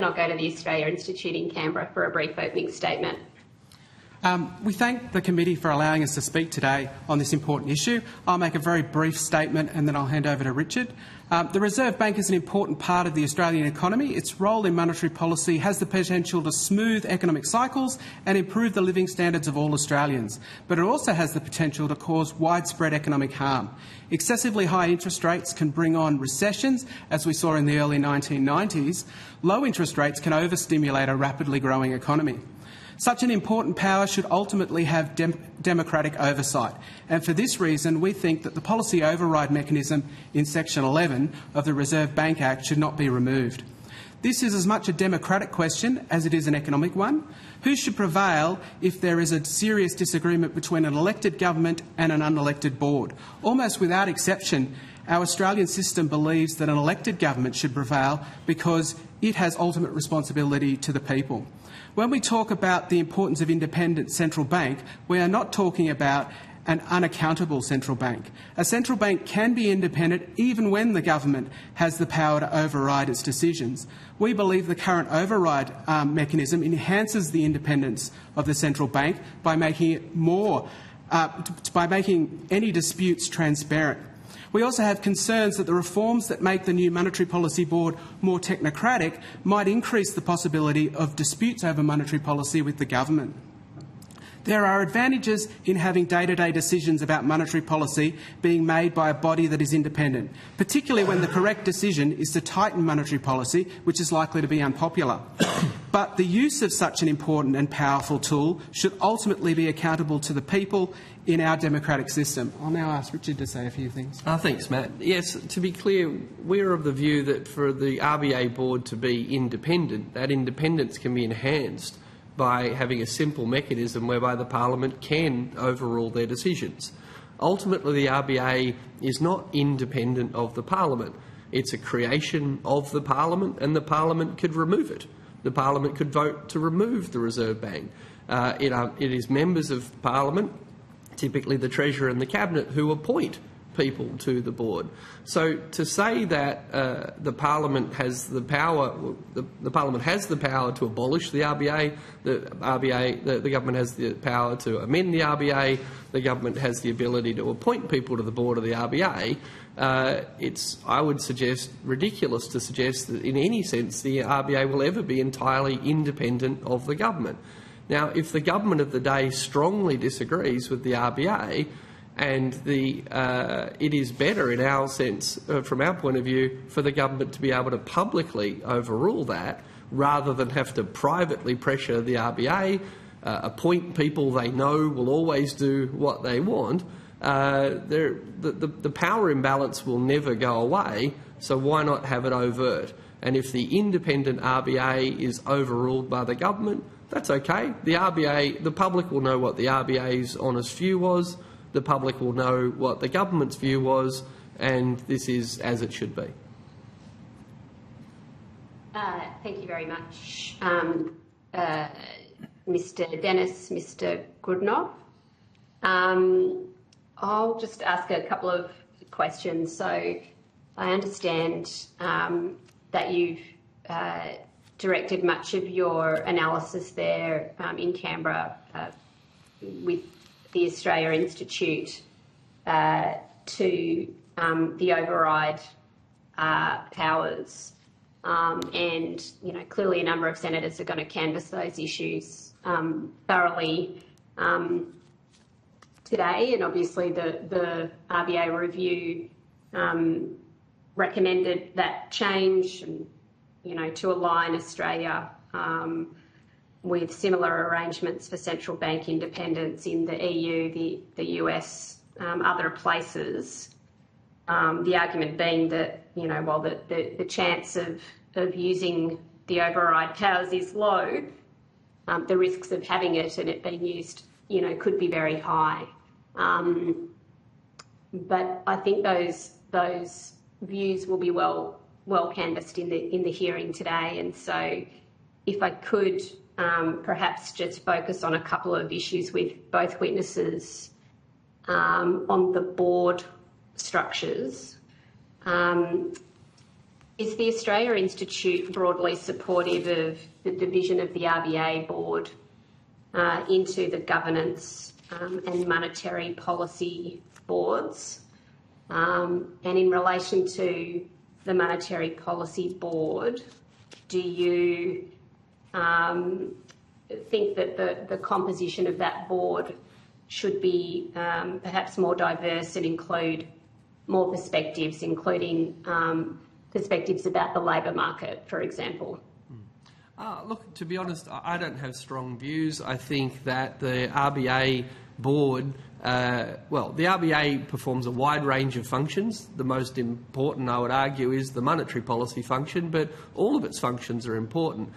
I'll go to the Australia Institute in Canberra for a brief opening statement. We thank the committee for allowing us to speak today on this important issue. I'll make a very brief statement and then I'll hand over to Richard. The Reserve Bank is an important part of the Australian economy. Its role in monetary policy has the potential to smooth economic cycles and improve the living standards of all Australians. But it also has the potential to cause widespread economic harm. Excessively high interest rates can bring on recessions, as we saw in the early 1990s. Low interest rates can overstimulate a rapidly growing economy. Such an important power should ultimately have democratic oversight, and for this reason we think that the policy override mechanism in Section 11 of the Reserve Bank Act should not be removed. This is as much a democratic question as it is an economic one. Who should prevail if there is a serious disagreement between an elected government and an unelected board? Almost without exception, our Australian system believes that an elected government should prevail because it has ultimate responsibility to the people. When we talk about the importance of independent central bank, we are not talking about an unaccountable central bank. A central bank can be independent even when the government has the power to override its decisions. We believe the current override mechanism enhances the independence of the central bank by making it by making any disputes transparent. We also have concerns that the reforms that make the new Monetary Policy Board more technocratic might increase the possibility of disputes over monetary policy with the government. There are advantages in having day-to-day decisions about monetary policy being made by a body that is independent, particularly when the correct decision is to tighten monetary policy, which is likely to be unpopular. But the use of such an important and powerful tool should ultimately be accountable to the people in our democratic system. I'll now ask Richard to say a few things. Thanks, Matt. Yes, to be clear, we're of the view that for the RBA board to be independent, that independence can be enhanced by having a simple mechanism whereby the parliament can overrule their decisions. Ultimately, the RBA is not independent of the parliament. It's a creation of the parliament, and the parliament could remove it. The parliament could vote to remove the Reserve Bank. It is members of parliament, typically the Treasurer and the Cabinet, who appoint people to the board. So to say that the Parliament has the power, the Parliament has the power to abolish the RBA, the government has the power to amend the RBA, the government has the ability to appoint people to the board of the RBA. It's, I would suggest, ridiculous to suggest that in any sense the RBA will ever be entirely independent of the government. Now, if the government of the day strongly disagrees with the RBA, and it is better, in our sense, from our point of view, for the government to be able to publicly overrule that rather than have to privately pressure the RBA, appoint people they know will always do what they want. The power imbalance will never go away, so why not have it overt? And if the independent RBA is overruled by the government, that's okay. The public will know what the RBA's honest view was. The public will know what the government's view was, and this is as it should be. Thank you very much, Mr Dennis, Mr Grudnoff. I'll just ask a couple of questions. So I understand that you've directed much of your analysis there in Canberra with the Australia Institute to the override powers, and clearly a number of senators are going to canvass those issues thoroughly today, and obviously the RBA review recommended that change, and to align Australia with similar arrangements for central bank independence in the EU, the US, other places. The argument being that, while the chance of using the override powers is low, the risks of having it and it being used, could be very high. But I think those views will be well canvassed in the hearing today, and so if I could perhaps just focus on a couple of issues with both witnesses on the board structures. is the Australia Institute broadly supportive of the division of the RBA board into the governance and monetary policy boards? And in relation to the monetary policy board, do you think that the composition of that board should be perhaps more diverse and include more perspectives, including perspectives about the labour market, for example? Look, to be honest, I don't have strong views. I think that the RBA board, the RBA performs a wide range of functions. The most important, I would argue, is the monetary policy function, but all of its functions are important.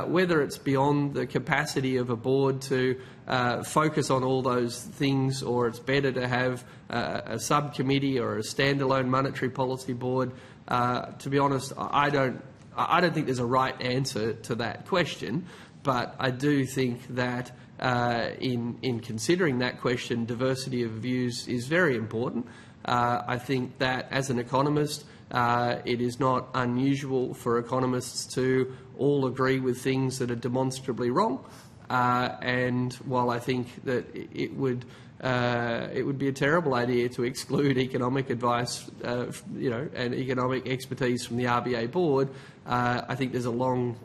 Whether it's beyond the capacity of a board to focus on all those things, or it's better to have a subcommittee or a standalone monetary policy board, to be honest, I don't think there's a right answer to that question, but I do think that in considering that question, diversity of views is very important. I think that as an economist, it is not unusual for economists to all agree with things that are demonstrably wrong. And while I think that it would be a terrible idea to exclude economic advice, and economic expertise from the RBA board, I think there's a long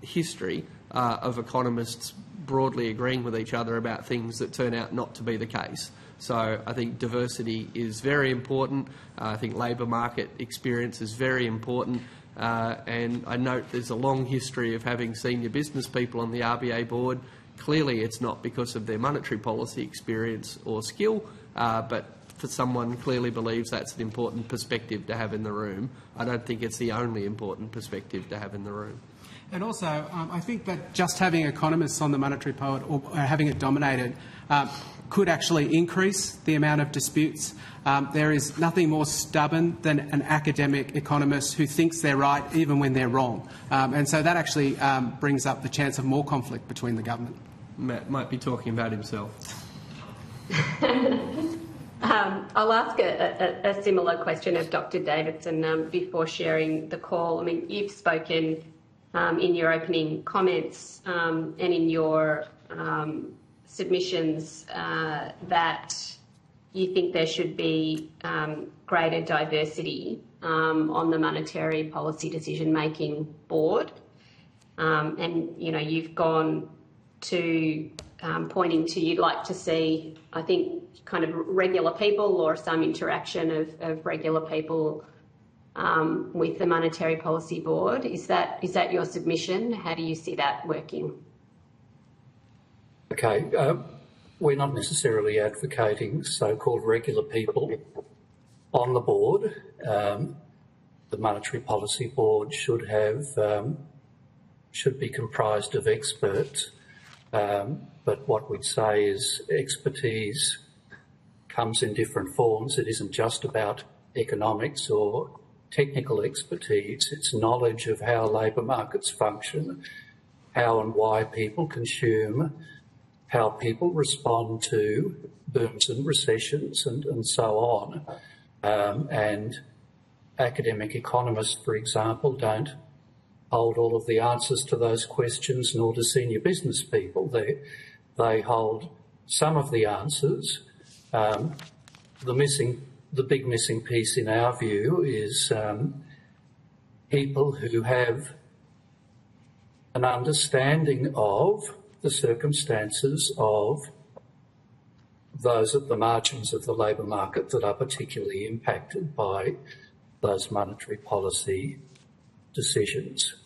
history of economists broadly agreeing with each other about things that turn out not to be the case. So I think diversity is very important. I think labour market experience is very important. And I note there's a long history of having senior business people on the RBA board. Clearly it's not because of their monetary policy experience or skill, but for someone clearly believes that's an important perspective to have in the room. I don't think it's the only important perspective to have in the room. And also, I think that just having economists on the monetary board or having it dominated could actually increase the amount of disputes. There is nothing more stubborn than an academic economist who thinks they're right even when they're wrong. And so that actually brings up the chance of more conflict between the government. Matt might be talking about himself. I'll ask a similar question of Dr. Davidson before sharing the call. I mean, you've spoken in your opening comments and in your submissions that you think there should be greater diversity on the monetary policy decision-making board. And, you've gone to pointing to you'd like to see, I think, kind of regular people or some interaction of regular people with the Monetary Policy Board. Is that your submission? How do you see that working? Okay, we're not necessarily advocating so-called regular people on the board. The Monetary Policy Board should be comprised of experts, but what we'd say is expertise comes in different forms. It isn't just about economics or technical expertise. It's knowledge of how labour markets function, how and why people consume, how people respond to booms and recessions and so on. And academic economists, for example, don't hold all of the answers to those questions, nor do senior business people. They hold some of the answers. The big missing piece in our view is people who have an understanding of the circumstances of those at the margins of the labour market that are particularly impacted by those monetary policy decisions.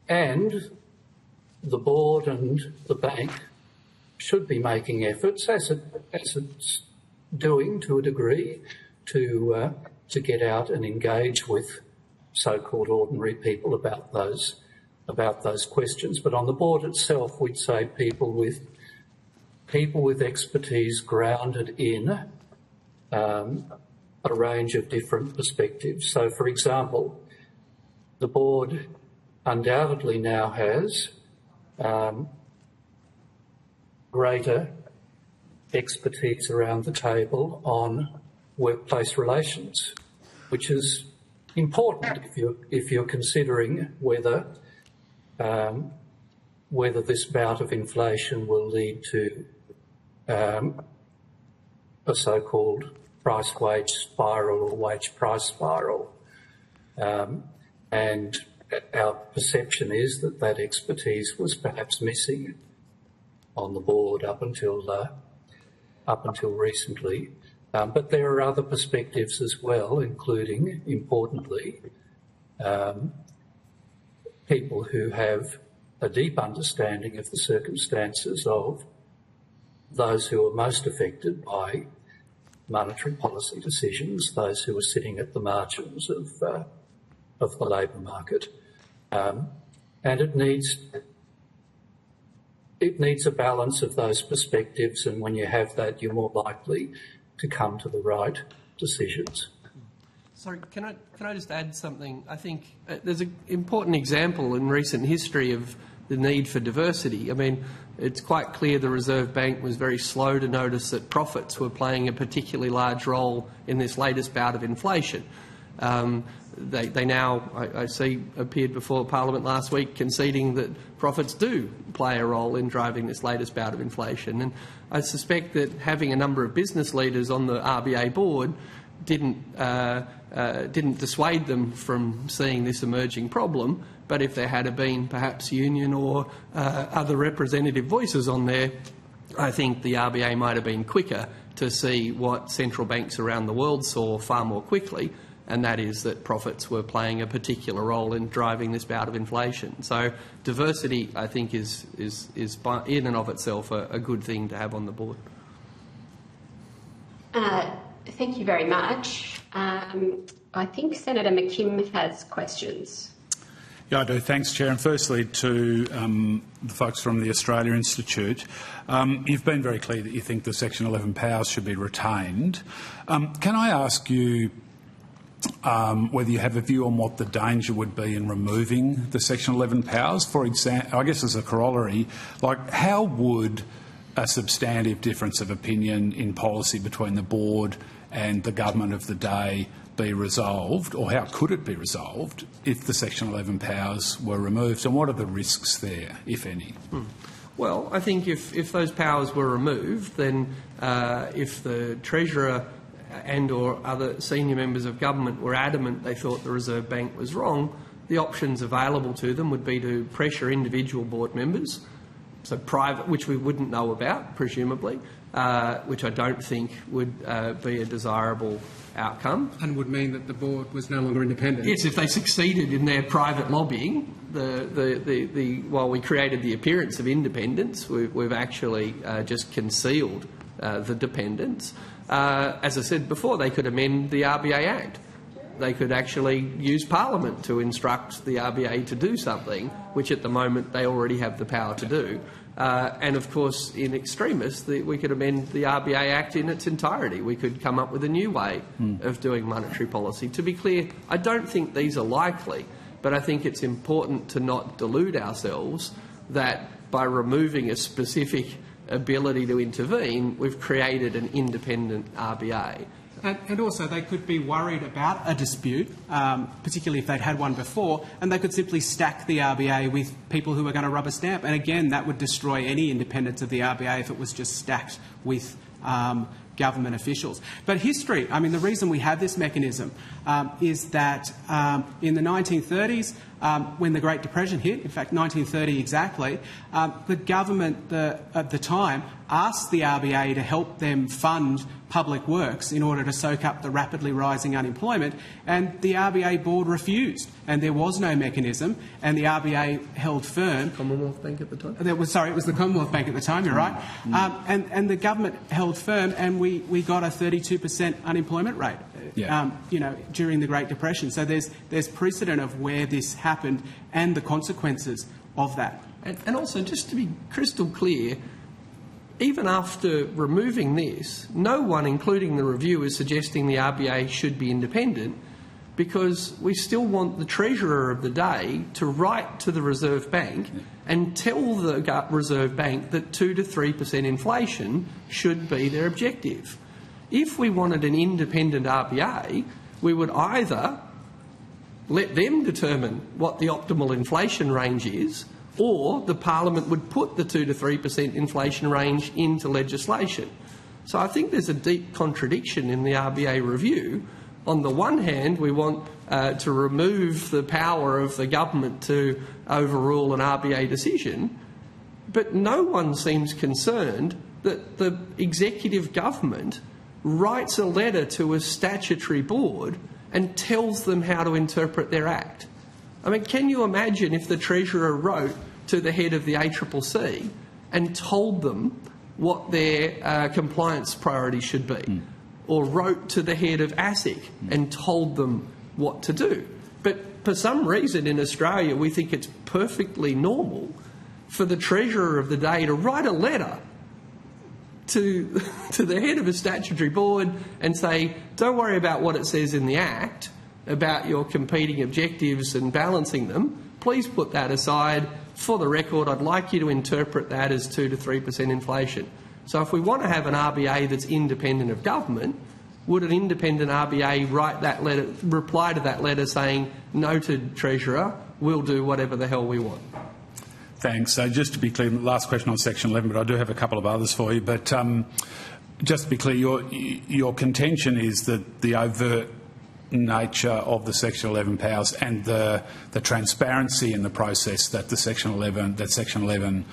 And the board and the bank should be making efforts, as it's doing to a degree, to get out and engage with so-called ordinary people about those questions. But on the board itself, we'd say people with expertise grounded in a range of different perspectives. So, for example, the board undoubtedly now has greater expertise around the table on workplace relations, which is important if you're considering whether this bout of inflation will lead to a so-called price-wage spiral or wage-price spiral. And our perception is that expertise was perhaps missing on the board up until recently. But there are other perspectives as well, including, importantly, people who have a deep understanding of the circumstances of those who are most affected by monetary policy decisions, those who are sitting at the margins of the labour market. And it needs a balance of those perspectives, and when you have that, you're more likely to come to the right decisions. Sorry, can I just add something? I think there's an important example in recent history of the need for diversity. I mean, it's quite clear the Reserve Bank was very slow to notice that profits were playing a particularly large role in this latest bout of inflation. They now, I see, appeared before Parliament last week conceding that profits do play a role in driving this latest bout of inflation. And I suspect that having a number of business leaders on the RBA board didn't dissuade them from seeing this emerging problem. But if there had been perhaps union or other representative voices on there, I think the RBA might have been quicker to see what central banks around the world saw far more quickly, and that is that profits were playing a particular role in driving this bout of inflation. So diversity, I think, is in and of itself a good thing to have on the board. Thank you very much. I think Senator McKim has questions. Yeah, I do. Thanks, Chair. And firstly to the folks from the Australia Institute, you've been very clear that you think the Section 11 powers should be retained. Can I ask you whether you have a view on what the danger would be in removing the Section 11 powers? For example, I guess as a corollary, like how would a substantive difference of opinion in policy between the board and the government of the day be resolved, or how could it be resolved if the Section 11 powers were removed, and what are the risks there, if any? Well, I think if those powers were removed, then if the Treasurer and or other senior members of government were adamant they thought the Reserve Bank was wrong, the options available to them would be to pressure individual board members, so private, which we wouldn't know about, presumably, which I don't think would be a desirable outcome. And would mean that the board was no longer independent. Yes, if they succeeded in their private lobbying, while we created the appearance of independence, we've actually just concealed the dependence. As I said before, they could amend the RBA Act. They could actually use Parliament to instruct the RBA to do something, which at the moment they already have the power to do. And of course, in extremis, we could amend the RBA Act in its entirety. We could come up with a new way of doing monetary policy. To be clear, I don't think these are likely, but I think it's important to not delude ourselves that by removing a specific ability to intervene, we've created an independent RBA. And also they could be worried about a dispute, particularly if they'd had one before, and they could simply stack the RBA with people who are going to rubber stamp. And again, that would destroy any independence of the RBA if it was just stacked with government officials. But history, I mean, the reason we have this mechanism is that in the 1930s, when the Great Depression hit, in fact 1930 exactly, the government at the time asked the RBA to help them fund public works in order to soak up the rapidly rising unemployment, and the RBA board refused, and there was no mechanism, and the RBA held firm. Commonwealth Bank at the time? It was the Commonwealth Bank at the time, you're right. And the government held firm, and we got a 32% unemployment rate during the Great Depression. So there's precedent of where this happened and the consequences of that. And also, just to be crystal clear, even after removing this, no one, including the review, is suggesting the RBA should be independent, because we still want the Treasurer of the day to write to the Reserve Bank and tell the Reserve Bank that 2 to 3% inflation should be their objective. If we wanted an independent RBA, we would either let them determine what the optimal inflation range is, or the Parliament would put the 2 to 3% inflation range into legislation. So I think there's a deep contradiction in the RBA review. On the one hand, we want to remove the power of the government to overrule an RBA decision, but no one seems concerned that the executive government writes a letter to a statutory board and tells them how to interpret their act. I mean, can you imagine if the Treasurer wrote to the head of the ACCC and told them what their compliance priorities should be, or wrote to the head of ASIC and told them what to do? But for some reason in Australia we think it's perfectly normal for the Treasurer of the day to write a letter to the head of a statutory board and say, don't worry about what it says in the Act about your competing objectives and balancing them. Please put that aside. For the record, I'd like you to interpret that as 2 to 3% inflation. So if we want to have an RBA that's independent of government, would an independent RBA write that letter, reply to that letter saying, noted Treasurer, we'll do whatever the hell we want? Thanks. So just to be clear, last question on Section 11, but I do have a couple of others for you. But just to be clear, your contention is that the overt nature of the Section 11 powers and the transparency in the process that Section 11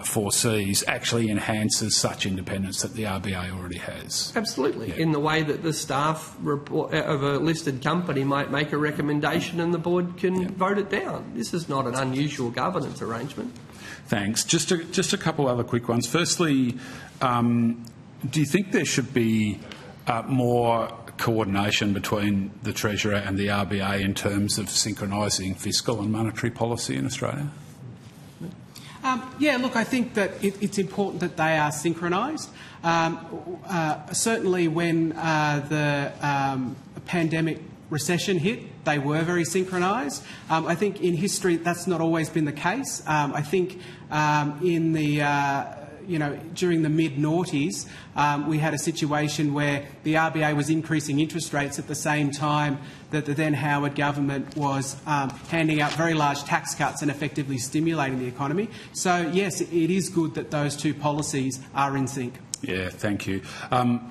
foresees actually enhances such independence that the RBA already has. Absolutely. Yeah. In the way that the staff of a listed company might make a recommendation and the board can vote it down. This is not an unusual governance arrangement. Thanks. Just a couple other quick ones. Firstly, do you think there should be more coordination between the Treasurer and the RBA in terms of synchronising fiscal and monetary policy in Australia? Yeah, look, I think that it's important that they are synchronised. Certainly when the pandemic recession hit, they were very synchronised. I think in history that's not always been the case. I think in the during the mid-noughties, we had a situation where the RBA was increasing interest rates at the same time that the then Howard government was handing out very large tax cuts and effectively stimulating the economy. So, yes, it is good that those two policies are in sync. Yeah, thank you.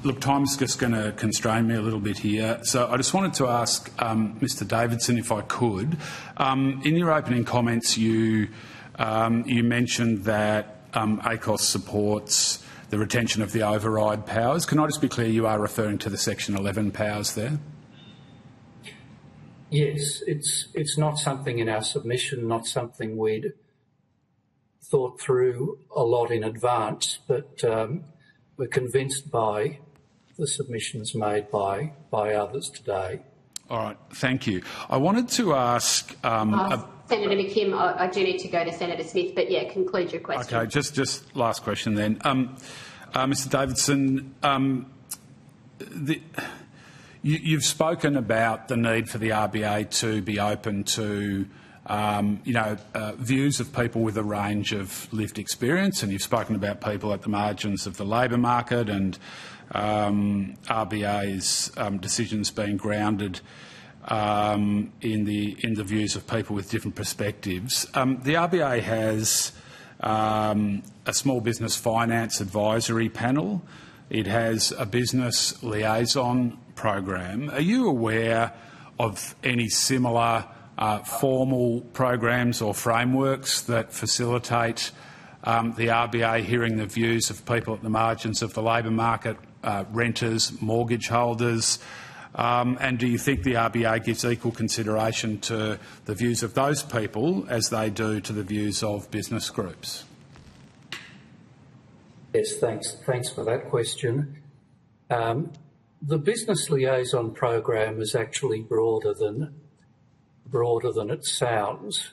Look, time's just going to constrain me a little bit here. So I just wanted to ask Mr Davidson, if I could. In your opening comments, you mentioned that ACOS supports the retention of the override powers. Can I just be clear, you are referring to the Section 11 powers there? Yes, it's not something in our submission, not something we'd thought through a lot in advance, but we're convinced by the submissions made by others today. All right, thank you. I wanted to ask... Senator McKim, I do need to go to Senator Smith, but yeah, conclude your question. Okay, just last question then. Mr Davidson, you've spoken about the need for the RBA to be open to views of people with a range of lived experience, and you've spoken about people at the margins of the labour market and RBA's decisions being grounded in the views of people with different perspectives. The RBA has a small business finance advisory panel. It has a business liaison program. Are you aware of any similar formal programs or frameworks that facilitate the RBA hearing the views of people at the margins of the labour market, renters, mortgage holders? And do you think the RBA gives equal consideration to the views of those people as they do to the views of business groups? Yes, thanks for that question. The business liaison program is actually broader than it sounds.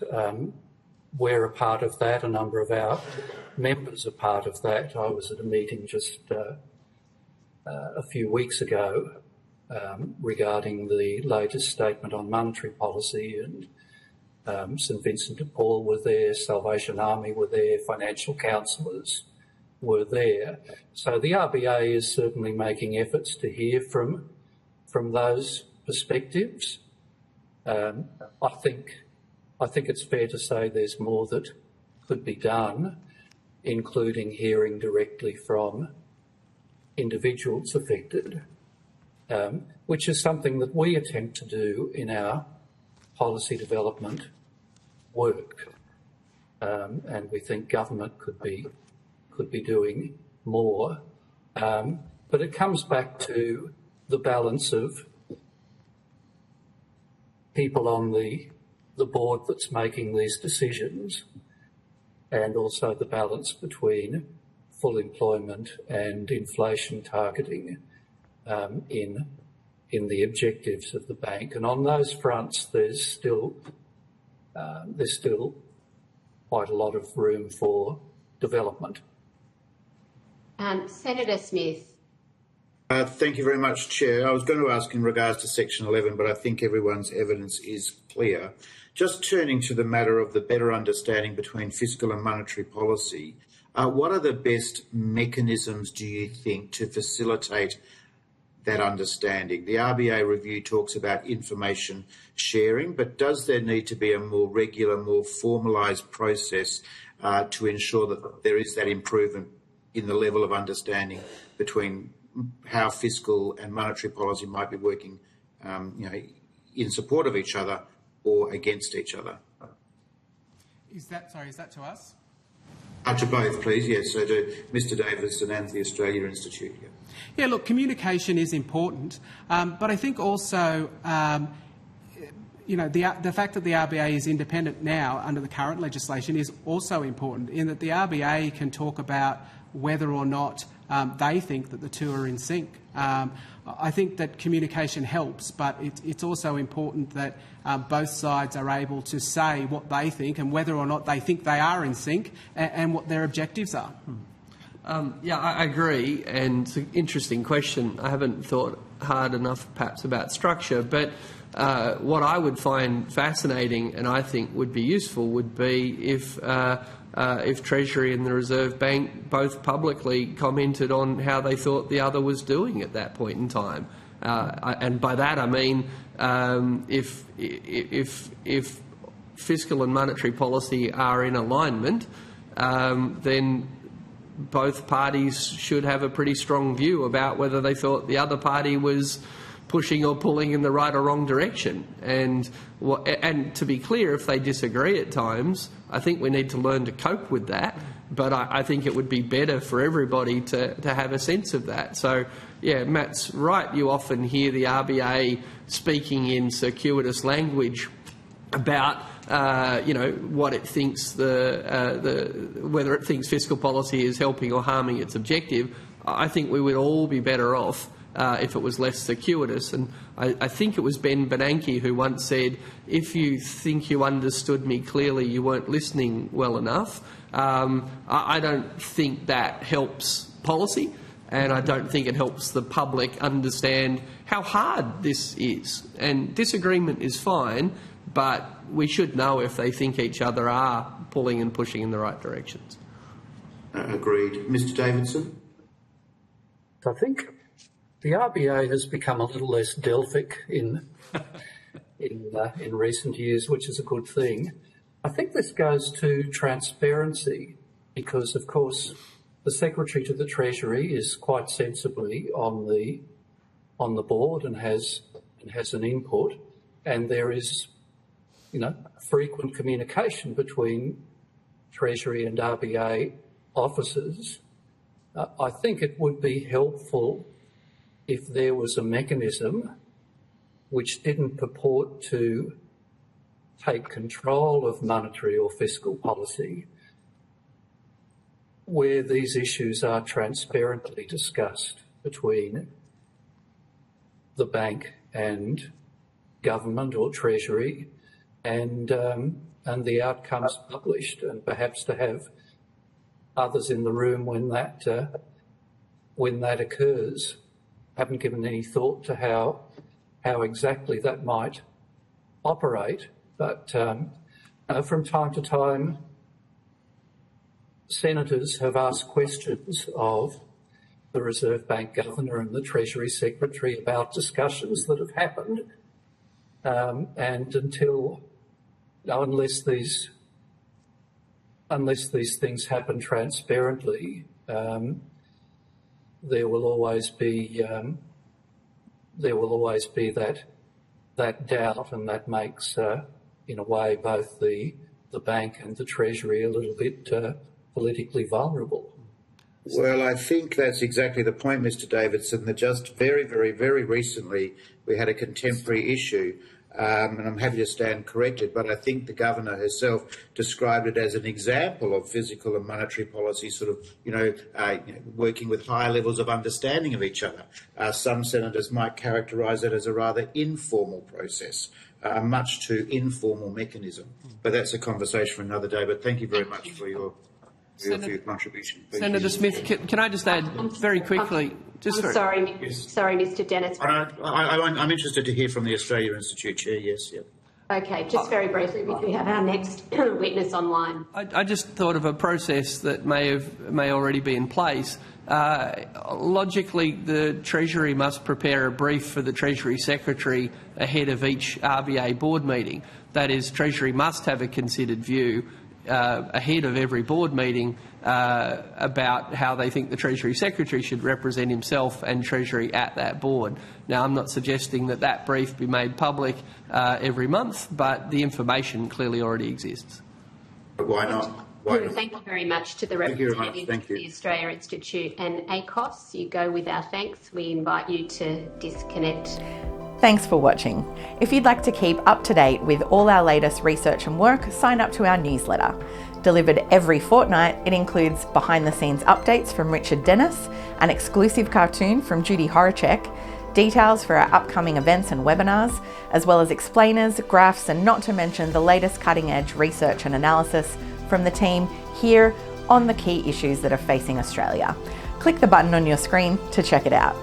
We're a part of that. A number of our members are part of that. I was at a meeting just a few weeks ago regarding the latest statement on monetary policy, and St Vincent de Paul were there, Salvation Army were there, financial counsellors were there. So the RBA is certainly making efforts to hear from those perspectives. I think it's fair to say there's more that could be done, including hearing directly from individuals affected, which is something that we attempt to do in our policy development work, and we think government could be doing more. But it comes back to the balance of people on the board that's making these decisions, and also the balance between full employment and inflation targeting in the objectives of the bank. And on those fronts, there's still quite a lot of room for development. Senator Smith. Thank you very much, Chair. I was going to ask in regards to Section 11, but I think everyone's evidence is clear. Just turning to the matter of the better understanding between fiscal and monetary policy, what are the best mechanisms, do you think, to facilitate that understanding? The RBA review talks about information sharing, but does there need to be a more regular, more formalised process to ensure that there is that improvement in the level of understanding between how fiscal and monetary policy might be working in support of each other or against each other? Is that to us? To both, please, yes. So to Mr Davidson and the Australia Institute. Yeah, look, communication is important, but I think also, the fact that the RBA is independent now under the current legislation is also important, in that the RBA can talk about whether or not they think that the two are in sync. I think that communication helps, but it's also important that both sides are able to say what they think and whether or not they think they are in sync and what their objectives are. I agree, and it's an interesting question. I haven't thought hard enough perhaps about structure, but what I would find fascinating and I think would be useful would be if Treasury and the Reserve Bank both publicly commented on how they thought the other was doing at that point in time. And by that I mean if fiscal and monetary policy are in alignment, then both parties should have a pretty strong view about whether they thought the other party was pushing or pulling in the right or wrong direction. And to be clear, if they disagree at times, I think we need to learn to cope with that. But I think it would be better for everybody to have a sense of that. So, yeah, Matt's right. You often hear the RBA speaking in circuitous language about what it thinks whether it thinks fiscal policy is helping or harming its objective. I think we would all be better off if it was less circuitous. And I think it was Ben Bernanke who once said, if you think you understood me clearly, you weren't listening well enough. I don't think that helps policy, and I don't think it helps the public understand how hard this is. And disagreement is fine, but we should know if they think each other are pulling and pushing in the right directions. Agreed. Mr Davidson? I think the RBA has become a little less Delphic in recent years, which is a good thing. I think this goes to transparency because, of course, the Secretary to the Treasury is quite sensibly on the board and has an input, and there is, frequent communication between Treasury and RBA officers. I think it would be helpful if there was a mechanism which didn't purport to take control of monetary or fiscal policy, where these issues are transparently discussed between the bank and government or Treasury, and the outcomes published, and perhaps to have others in the room when that occurs. Haven't given any thought to how exactly that might operate, but from time to time, senators have asked questions of the Reserve Bank Governor and the Treasury Secretary about discussions that have happened and unless these things happen transparently, there will always be that doubt, and that makes, in a way, both the bank and the Treasury a little bit politically vulnerable. Well, I think that's exactly the point, Mr. Davidson, that just very, very, very recently we had a contemporary issue, and I'm happy to stand corrected, but I think the Governor herself described it as an example of physical and monetary policy sort of, working with higher levels of understanding of each other. Some senators might characterise it as a rather informal process, a much too informal mechanism. But that's a conversation for another day. But thank you very much for your contribution. Senator Smith, can I just add very quickly? Sorry, Mr. Dennis. I'm interested to hear from the Australia Institute Chair. Yes, yeah. Okay, just very briefly, we have our next witness online. I just thought of a process that may already be in place. Logically, the Treasury must prepare a brief for the Treasury Secretary ahead of each RBA board meeting. That is, Treasury must have a considered view ahead of every board meeting about how they think the Treasury Secretary should represent himself and Treasury at that board. Now, I'm not suggesting that that brief be made public every month, but the information clearly already exists. But why not? Thank you very much to the representatives of the Australia Institute and ACOS. You go with our thanks. We invite you to disconnect. Thanks for watching. If you'd like to keep up to date with all our latest research and work, sign up to our newsletter. Delivered every fortnight, it includes behind-the-scenes updates from Richard Dennis, an exclusive cartoon from Judy Horacek, details for our upcoming events and webinars, as well as explainers, graphs, and not to mention the latest cutting-edge research and analysis from the team here on the key issues that are facing Australia. Click the button on your screen to check it out.